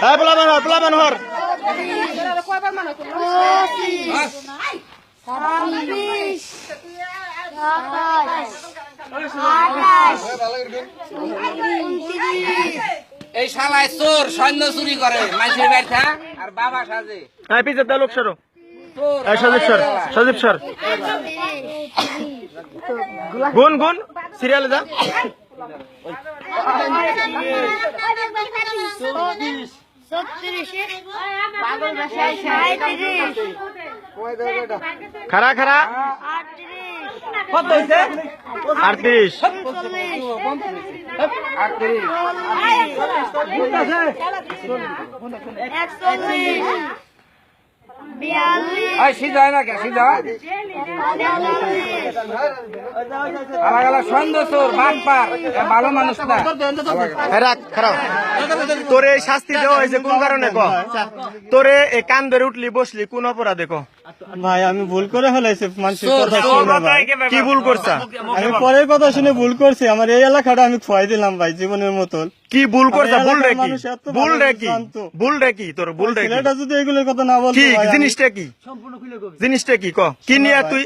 হ্যাঁ প্লাবান হর এই শালায় চোর সৈন্য চুরি করে মানুষের বাড়িতে আর বাবা সাজে। হ্যাঁ পিছের দা লোক সরো। চোর সজীব স্যার গুন সিরিয়ালে যা। খারা 38 সিধা না কে সিধা আলাদা সন্দেহ চোর বাটপার ভালো মানুষ না। খারাপ তোরে শাস্তি দেওয়া হয়েছে কোন কারণে ক? তোরে এই কান ধরে উঠলি বসলি কোন অপরাধে ক? ভাই আমি ভুল করে ফেলাইছি, মানুষের কথা শুনে ভাই। কি ভুল করছা? আমি পরের কথা শুনে ভুল করছি। আমার এই এলাকাটা আমি খোয়াই দিলাম ভাই জীবনের মতন। কি ভুল করছা? আমার ভুল এলাকার রেখি মানুষ এত ভালো জানতো। ভুল রেখি তোর ভুল রেখি ছেলেটা যদি এগুলোর কথা না বলতো কি ভাই, আমি জিনিসটা কি ক? কি নিয়ে তুই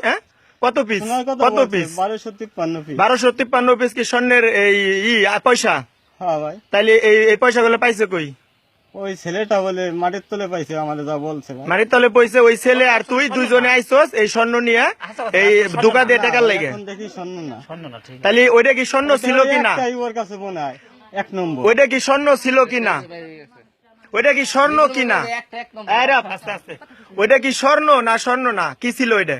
কত পিস শোনার কথা কত বলছি, পিস? 1253 পিস। 1253 পিস কি স্বর্ণের এই পয়সা? হ্যাঁ ভাই, তাইলে এই পয়সাগুলো পাইছে কই? ওই ছেলেটা বলে মাটির তলে পাইছে, আমাদের যা বলছে ভাই। মাটির তলে পয়সা ওই ছেলে আর তুই দুইজনে আইছস এই স্বর্ণ নিয়ে এই দোকা দিয়ে টাকার লেগে। এখন দেখি স্বর্ণ না, তাইলে ওইটা কি স্বর্ণ ছিল কি না? একটাই ওর কাছে মনে হয় 1 নম্বর। ওইটা কি স্বর্ণ ছিল কি না? ওইটা কি স্বর্ণ কি না? আস্তে আস্তে ওইটা কি স্বর্ণ না কি ছিল ওইটা?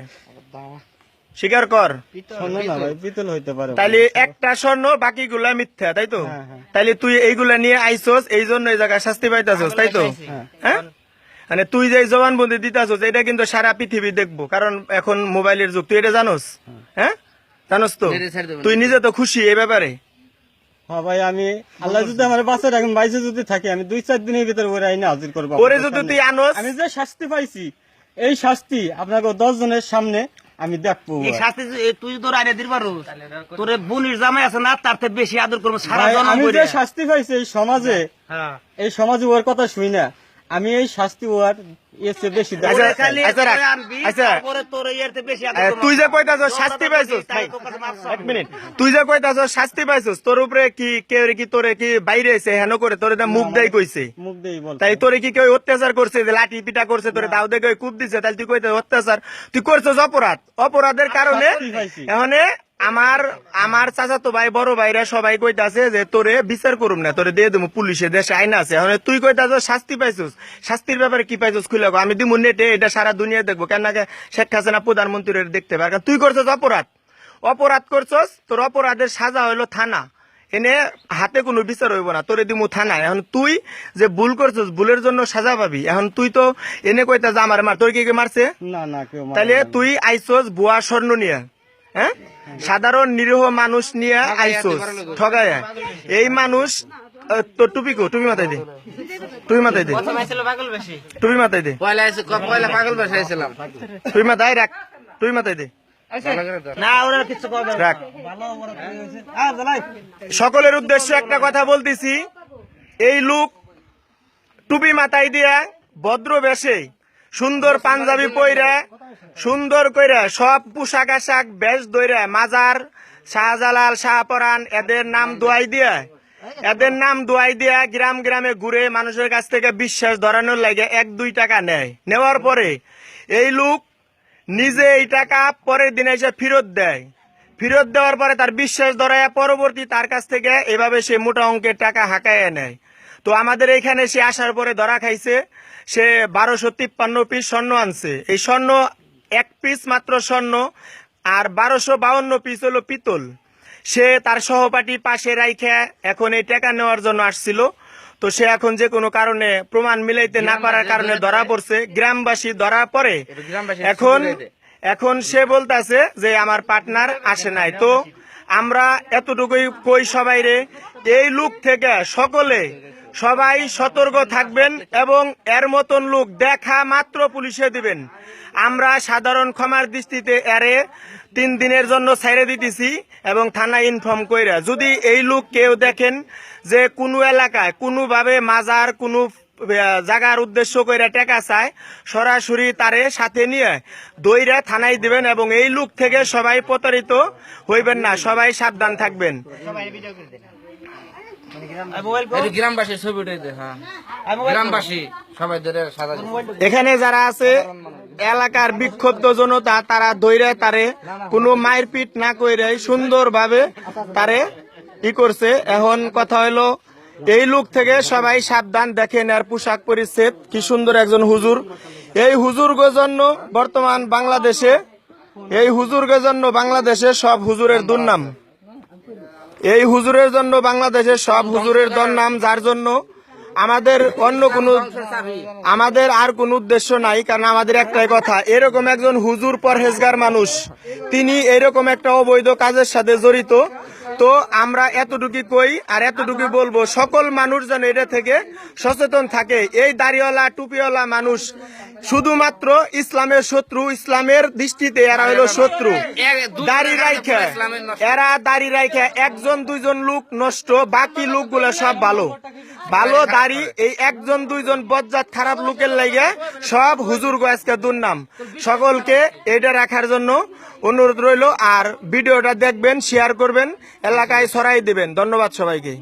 স্বীকার কর। স্বর্ণ না ভাই, পিতল হইতে পারে। তাইলে একটা স্বর্ণ বাকিগুলা মিথ্যা, তাই তো? হ্যাঁ, হ্যাঁ। তাইলে তুই এইগুলা নিয়ে আইছস এই জন্য এই জায়গায় শাস্তি পাইতাছস, তাই তো? হ্যাঁ, মানে তুই যে জবানবন্দি দিতাছস এটা কিন্তু সারা পৃথিবী দেখবো, কারণ এখন মোবাইলের যুগ। তুই এটা জানোস? হ্যাঁ জানোস তো? তুই নিজে তো খুশি এই ব্যাপারে? হ্যাঁ ভাই, আমি আল্লাহ যদি আমার বাঁচা রাখেন, বাইসে যদি থাকি, আমি 2-4 দিনের ভিতরে ওরে আইনে হাজির করবো। ওরে যদি তুই আনোস, আমি যে শাস্তি পাইছি এই শাস্তি আপনাকে 10 জনের সামনে আমি দেখবো। এই শাস্তি তুই তোর আইনে দিতে পারো, তোর বোনের জামাই আছে না তার থেকে বেশি আদর করবো সারা ভাই, জন্ম আমি করে। যে শাস্তি পাইছি এই সমাজে ওর কথা শুই না, আমি এই শাস্তি ওর এসে বেশি দেখবো। আচ্ছা, খালি আচ্ছা, তোরে রাখ। আনবি, আচ্ছা। তারপরে তোর এর থেকে বেশি আদর করবো। তুই যে কইতাছস শাস্তি পাইছস, তাই তোর কাছে মাপ চাও। এক মিনিট, তুই যে কইতাছস শাস্তি পাইছস, তোর উপরে কি কেউ কি তোরে কি বাইরে এসে হেন করে তোরে দা মুখ দেই কইছে? মুখ দিয়ে বল। তাই তোরে কি কেউ অত্যাচার করছে, যে লাঠি পিটা করছে, তোরে দাও দেখে কূপ দিছে, তাহলে তুই কইতে অত্যাচার? তুই করছস অপরাধের কারণে শাস্তি পাইছি। এখানে আমার চাচাতো ভাই বড় ভাইরা সবাই কইতাছে যে তোরে বিচার করুম না, তোরে দিয়ে দেবো পুলিশে, দেশে আইন আছে। এখন তুই কইতাছস শাস্তি পাইছস, শাস্তির ব্যাপারে কি পাইছস খুলে গো, আমি দিমু নেটে, এটা সারা দুনিয়া দেখবো। কেন না শেখ হাসিনা প্রধানমন্ত্রীর দেখতে পারে, কারণ তুই করছস অপরাধ করছস, তোর অপরাধের সাজা হইলো থানা, এনে হাতে কোনো বিচার হইব না, তোরে দিমু থানায়। এখন তুই যে ভুল করছস, ভুলের জন্য সাজা পাবি। এখন তুই তো এনে কইতা যে আমার মার, তোর কি মারছে? না কেউ মারে তাইলে না। তুই আইছস ভুয়া স্বর্ণ নিয়ে, হ্যাঁ, সাধারণ নিরীহ মানুষ নিয়ে আইছস ঠগায়। এই মানুষ তোর টুপি মাথায় দে, টুপি মাথায় দে, টুপি মাথায় দে, পয়লা পাগল বসাইছিলাম। টুপি মাথায় রাখ, টুপি মাথায় দে, না ওরা কিছু করবে না। রাখ। সকলের উদ্দেশ্যে একটা কথা বলতেছি, এই লোক টুপি মাথায় দিয়া ভদ্র বেশে সুন্দর পাঞ্জাবি পইরা সুন্দর কইরা সব পোশাক আশাক বেশ ধইরা মাজার শাহজালাল শাহপরান এদের নাম দোয়াই দিয়া গ্রাম গ্রামে ঘুরে মানুষের কাছ থেকে বিশ্বাস ধরানোর লাগে 1-2 টাকা নেয়। নেওয়ার পরে এই লোক নিজে এই টাকা পরের দিনে এসে ফেরত দেওয়ার পরে তার বিশ্বাস ধরায় পরবর্তী তার কাছ থেকে এভাবে সে মোটা অঙ্কের টাকা হাঁকাইয়া নেয়। তো আমাদের এখানে সে আসার পরে ধরা খাইছে, সে 1253 পিস স্বর্ণ আনছে। এই স্বর্ণ 1 পিস মাত্র স্বর্ণ আর 1252 পিস হলো পিতল। সে তার সহপাঠী পাশে রাইখা এখন এই টাকা নেওয়ার জন্য আসছিল। তো সে এখন যে কোনো কারণে প্রমাণ মিলাইতে না পারার কারণে ধরা পড়ছে, গ্রামবাসী ধরা পড়ে। এখন সে বলতাছে যে আমার পার্টনার আসে নাই। তো আমরা এতটুকুই কই সবাই রে, এই লোক থেকে সবাই সতর্ক থাকবেন এবং এর মতন লোক দেখা মাত্র পুলিশে দিবেন। আমরা সাধারণ ক্ষমার দৃষ্টিতে এরে 3 দিনের জন্য ছেড়ে দিতেছি এবং থানায় ইনফর্ম কইরা, যদি এই লোক কেউ দেখেন যে কোনো এলাকায় কোনোভাবে মাজার কোনো জায়গার উদ্দেশ্য করে টাকা চায়, সরাসরি তারে সাথে নিয়ে দইরা থানায় দিবেন এবং এই লোক থেকে সবাই প্রতারিত হইবেন না, সবাই সাবধান থাকবেন। গ্রামবাসীর ছবি উঠাইতে, হ্যাঁ গ্রামবাসী সবাই ধরে সাদা এখানে যারা আছে এলাকার বিক্ষুব্ধ জনতা, তারা দইরা তারে কোনো মারপিট না কইরে সুন্দরভাবে তারে ই করছে। এখন কথা হলো এই লোক থেকে সবাই সাবধান। দেখেন আর পোশাক পরিচ্ছেদ কি সুন্দর একজন হুজুর। এই হুজুরগো জন্য বর্তমান বাংলাদেশে, এই হুজুরগো জন্য বাংলাদেশে সব হুজুরের দুর্নাম, এই হুজুরের জন্য বাংলাদেশের সব হুজুরের দুর্নাম, যার জন্য আমাদের অন্য কোনো, আমাদের আর কোনো উদ্দেশ্য নাই। কারণ আমাদের একটাই কথা, এরকম একজন হুজুর পরহেজগার মানুষ, তিনি এরকম একটা অবৈধ কাজের সাথে জড়িত। তো আমরা এতটুকু কই আর এতটুকু বলবো, সকল মানুষ যেন এটা থেকে সচেতন থাকে। এই দাড়িওয়ালা টুপিওয়ালা মানুষ শুধুমাত্র ইসলামের শত্রু, ইসলামের দৃষ্টিতে এরা হলো শত্রু। দাড়ি রাইখা, এরা দাড়ি রাইখা একজন দুইজন লোক নষ্ট, বাকি লোকগুলো সব ভালো ভালো দাড়ি। এই একজন দুইজন বজ্জাত খারাপ লোকের লাগে সব হুজুর আজকে দুর্নাম। সকলকে এটা রাখার জন্য অনুরোধ রইল। আর ভিডিওটা দেখবেন, শেয়ার করবেন, এলাকায় ছড়াই দিবেন। ধন্যবাদ সবাইকে।